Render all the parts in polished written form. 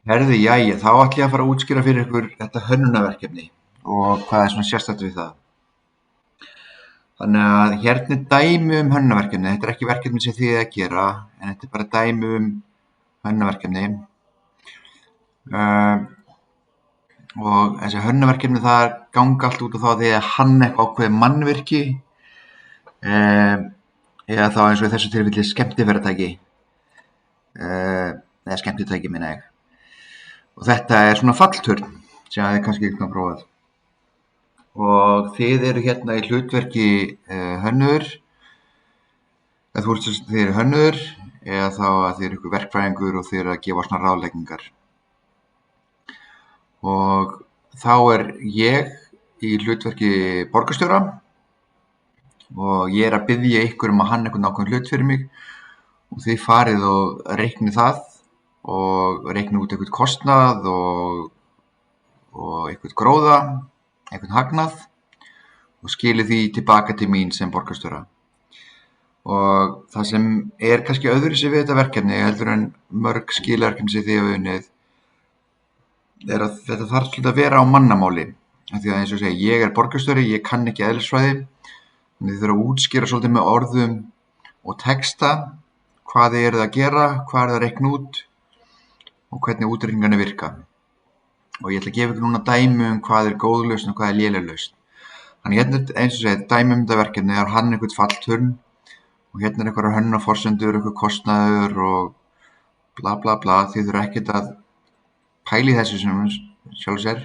Herðu, jæja, þá ætla ég að fara að útskýra fyrir ykkur þetta hönnunarverkefni og hvað er svona sérstakt við það. Þannig að hérna er dæmi um hönnunarverkefni. Þetta er ekki verkefni sem þið að gera, en þetta er bara dæmi um hönnunarverkefni. Og þessi hönnunarverkefni það ganga allt út á það því að hanna eitthvað ákveðið mannvirki, eða þá eins og í þessu tilfelli skemmtiferðatæki, eða skemmtitæki minna ég. Og þetta er svona fallturn sem þið kannski ekki prófað. Og þið eru hérna í hlutverki hönnuður, eða þið eru hönnuður, eða þá að þið eru ykkur verkfræðingur og þið eru að gefa svona ráðleggingar. Og þá er ég í hlutverki borgarstjóra og ég er að biðja ykkur að hanna einhvern ákveðinn hlut fyrir mig og þið farið og reiknið það og reiknið út einhvern kostnað og einhvern gróða, einhvern hagnað og skilið því tilbaka til mín sem borgarstjóra. Og það sem er kannski öðruvísi við þetta verkefni heldur en mörg skilaverkefni sem þið hafa unnið er að þetta þarf svolítið að vera á mannamáli. Af því að eins og segja, ég er borgarstjóri, ég kann ekki eðlisfræði, þannig þið þurfa að útskýra svolítið með orðum og texta hvað þið eruð að gera, hvað er það að reikna út og hvernig útreikningarnir virka. Og ég ætla að gefa ykkur núna dæmi um hvað er góð lausn og hvað er léleg lausn. Þannig hérna eins og segja, dæmi um þetta verkefni er hann einhvern fallturn og hérna er einhverjar hönnunarforsendur, einhver kostnaður og bla bla bla. Þið þurfa ekkert að pæla í þessu sem sjálf sér.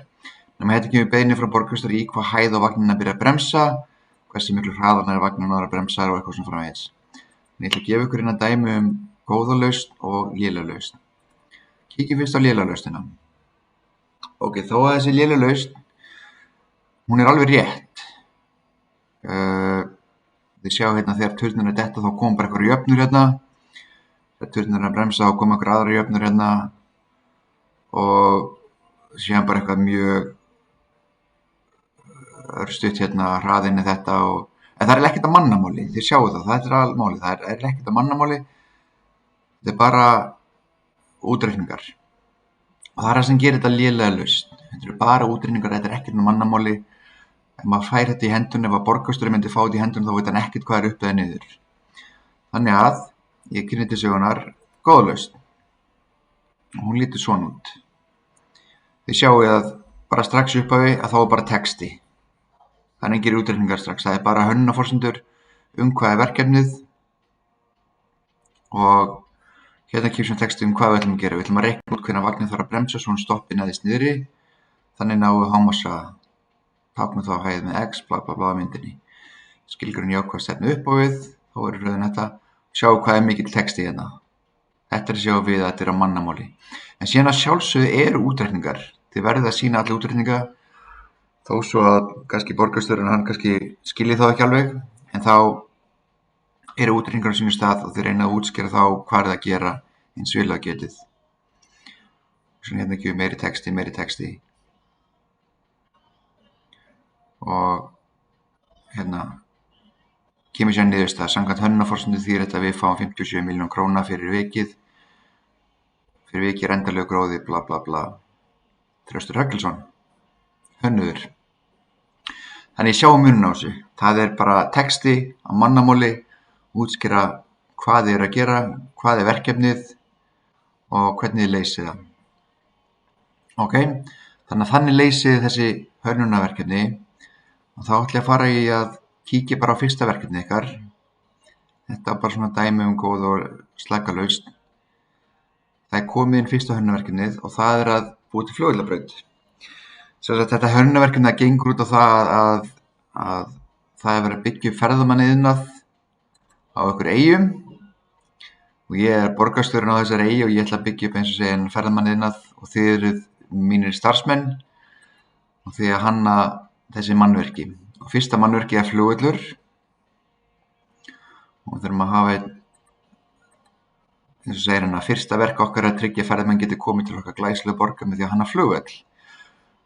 Nema þetta kemur beiðni frá borgarstjóra í hvað hæð á vagninn að byrja að bremsa, hversu miklu hraðan er vagninn að bremsa og eitthvað svona framvegis. En ég ætla að gefa ykkur hérna dæmi um góða lausn og lélega lausn. Kíkjum fyrst á lélega lausnina. Ok, þó að þessi lélega lausn, hún er alveg rétt. Þið sjá hérna þegar turninn er detta þá kom bara einhverjar jöfnur hérna. Þegar turninn er að bremsa þá kom einhverjar aðrar jöfnur hérna. Og síðan bara eitthvað mjög örstutt hérna hraðinn er þetta en það er ekkert að mannamáli, þið sjáu það er alveg máli, það er ekkert að mannamáli, þetta er bara útreikningar. Og það er það sem gerir þetta lélega lausn, þetta eru bara útreikningar, þetta er ekkert með mannamáli. Ef maður fær þetta í hendun, ef að borgarstjóri myndi fá þetta í hendun þá veit hann ekkert hvað er upp eða niður. Þannig að ég kynni til sögunar góða lausn. Og hún lítur svona út. Þið sjáu að bara strax upphafi að þá er bara texti. Það er engir útreikningar strax, það er bara hönnunarforsendur hvað er verkefnið og hérna kemur sem texti hvað við ætlum að gera. Við ætlum að reikna út hvenær vagninn þarf að bremsa svo hann stoppi neðst niðri, þannig náum við hámarkshraða. Táknum þá hæð með x, bla bla bla myndinni. Skilgrunn jákvæð stefnu upp á við, þá er röðin þetta. Sjáu hvað er mikill texti hérna. Þetta er að sjá við að þetta er á mannamáli. En síðan að sjálfsögðu eru útreikningar. Þið verðið að sýna allir útreikninga þó svo að kannski borgarstjórinn hann kannski skilji þá ekki alveg, en þá eru útreikningar á sínum stað og þið reyna að útskýra þá hvað er að gera eins vel að getið. Svona hérna gefur meiri texti. Og hérna kemur sér niðurstaða. Samkvæmt hönnunarforsendu þýðir þetta að við fáum 57 milljónir króna fyrir vikið endanlegu gróði, bla bla bla. Þröstur Höggelsson, hönnuður. Þannig sjáum muninn á þessu. Það er bara texti á mannamáli, útskýra hvað þið eru að gera, hvað er verkefnið og hvernig þið leysið það. Ok, þannig leysið þessi hönnunarverkefni og þá ætla ég að fara í að kíkja bara á fyrsta verkefni ykkar. Þetta er bara svona dæmi um góð og slaka lausn. Það er komið inn fyrsta hönnunarverkefnið og það er að búa til flugvallabraut. Þetta hönnunarverkefni gengur út á það að það er verið að byggja upp ferðamannaiðnað á einhverjum eyjum og ég er borgarstjórinn á þessari eyju og ég ætla að byggja upp eins og segja ferðamannaiðnað og þið eruð mínir starfsmenn og þið að hanna þessi mannverki. Og fyrsta mannverki er flugvöllur og þurfum að hafa eins og segir hann að fyrsta verk okkar er að tryggja að ferðamenn geti komið til okkar glæsilega borgar með því að hanna flugvöll.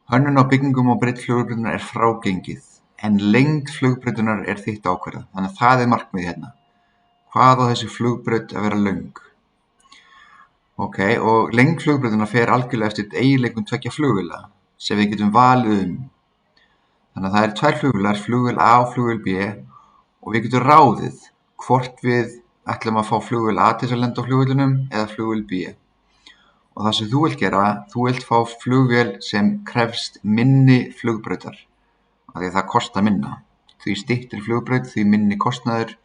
Hönnun á byggingum og breidd flugbrautar er frágengið, en lengd flugbrautar er þitt ákvarða. Þannig að það er markmiðið hérna. Hvað á þessi flugbraut að vera löng? Ok, og lengd flugbrautanna fer algjörlega eftir eiginleikum tveggja flugvéla sem við getum valið um. Þannig að það eru tvær flugvélar, flugvél A og flugvél B, og við getum ráðið hvort við ætlum að fá flugvél A til þess að lenda á flugvélunum eða flugvél B. Og það sem þú vilt gera, þú vilt fá flugvél sem krefst minni flugbrautar, af því að það kostar minna. Því styttri flugbraut, því minni kostnaður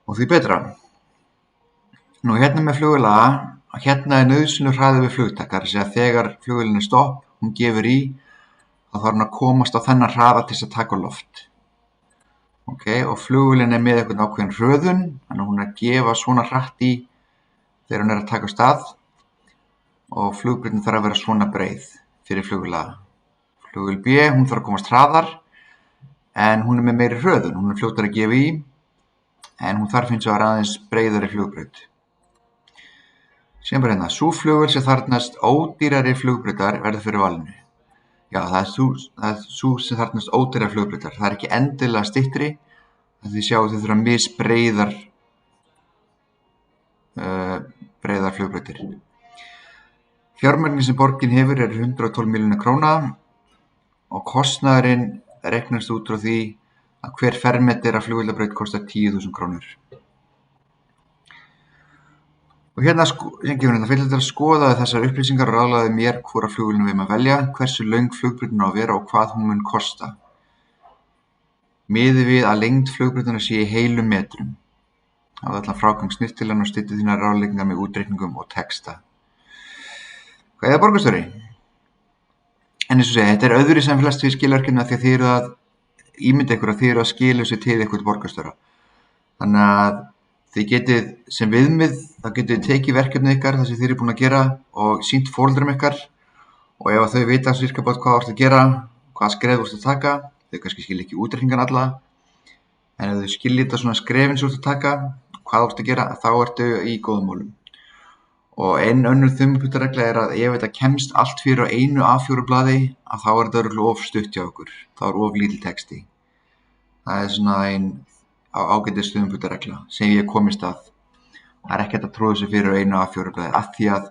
og því betra. Nú hérna með flugvél A, hérna er nauðsynlegur hraði við flugtak, það er að segja þegar flugvélin er stopp, hún gefur í, þá þarf hún að komast á þennan hraða til þess að taka á loft. Ok, og flugvélin er með einhvern ákveðin hröðun, þannig að hún er að gefa svona hratt í þegar hún er að taka á stað, og flugbrautin þarf að vera svona breið fyrir flugvél A. Flugvél B, hún þarf að komast hraðar, en hún er með meiri hröðun, hún er fljótari að gefa í, en hún þarf hins vegar aðeins breiðari flugbraut. Síðan bara hérna, sú flugvél sem þarfnast ódýrari flugbrautar verður fyrir valinu. Já, það er sú sem þarfnast ódýrari flugbrautar. Það er ekki endilega styttri, því sjáu þau þurfa misbreiðar flugbrautir. Fjármagnið sem borgin hefur er 112 milljónir króna og kostnaðurinn reiknast út frá því að hver fermetri af flugvélabraut kostar 10.000 krónur. Og hérna gefur þetta fyrir að skoða þessar upplýsingar og ráðlagði mér hvora flugvélina við erum að velja, hversu löng flugbrautin á að vera og hvað hún mun kosta. Miðið við að lengd flugbrautanna sé í heilum metrum. Hafðu allan frágang snyrtilegan og styttu þínar ráðleggingar með útreikningum og texta. Hvað er það borgarstjóri? En eins og segja, þetta er öðru sem flest við skilverkefni af því að þið eru að ímynda ykkur að þið eru að skila þessu til ykkur borgarstjóra. Þannig að þið getið sem viðmið, þá getið þið tekið verkefnið ykkar, það sem þið eru búin að gera og sýnt foreldrum ykkar, og ef þau vita cirka hvað þú ert að gera, hvað skref þú ert að taka, þau kannski skilja ekki útreikningan alla, en ef þau skilja þetta svona skrefin sem þú ert að taka, hvað þú ert að gera, þá ertu í góðum málum. Og ein önnur þumalputtaregla er að ef þetta kemst allt fyrir á einu A4 blaði, að þá er þetta örugglega of stutt hjá okkur, þá er of lítill texti. Það er svona ein ágætis þumalputtaregla sem ég komist að. Það er ekki hægt að tróða þessu fyrir á einu A4 blaði af því að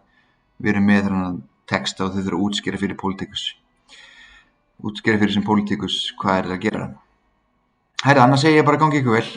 við erum með þennan texta og þau þurfa að útskýra fyrir pólitíkus. Útskýra fyrir sem pólitíkus hvað er það að gera. Herra, annars segi ég bara gangi ykkur vel.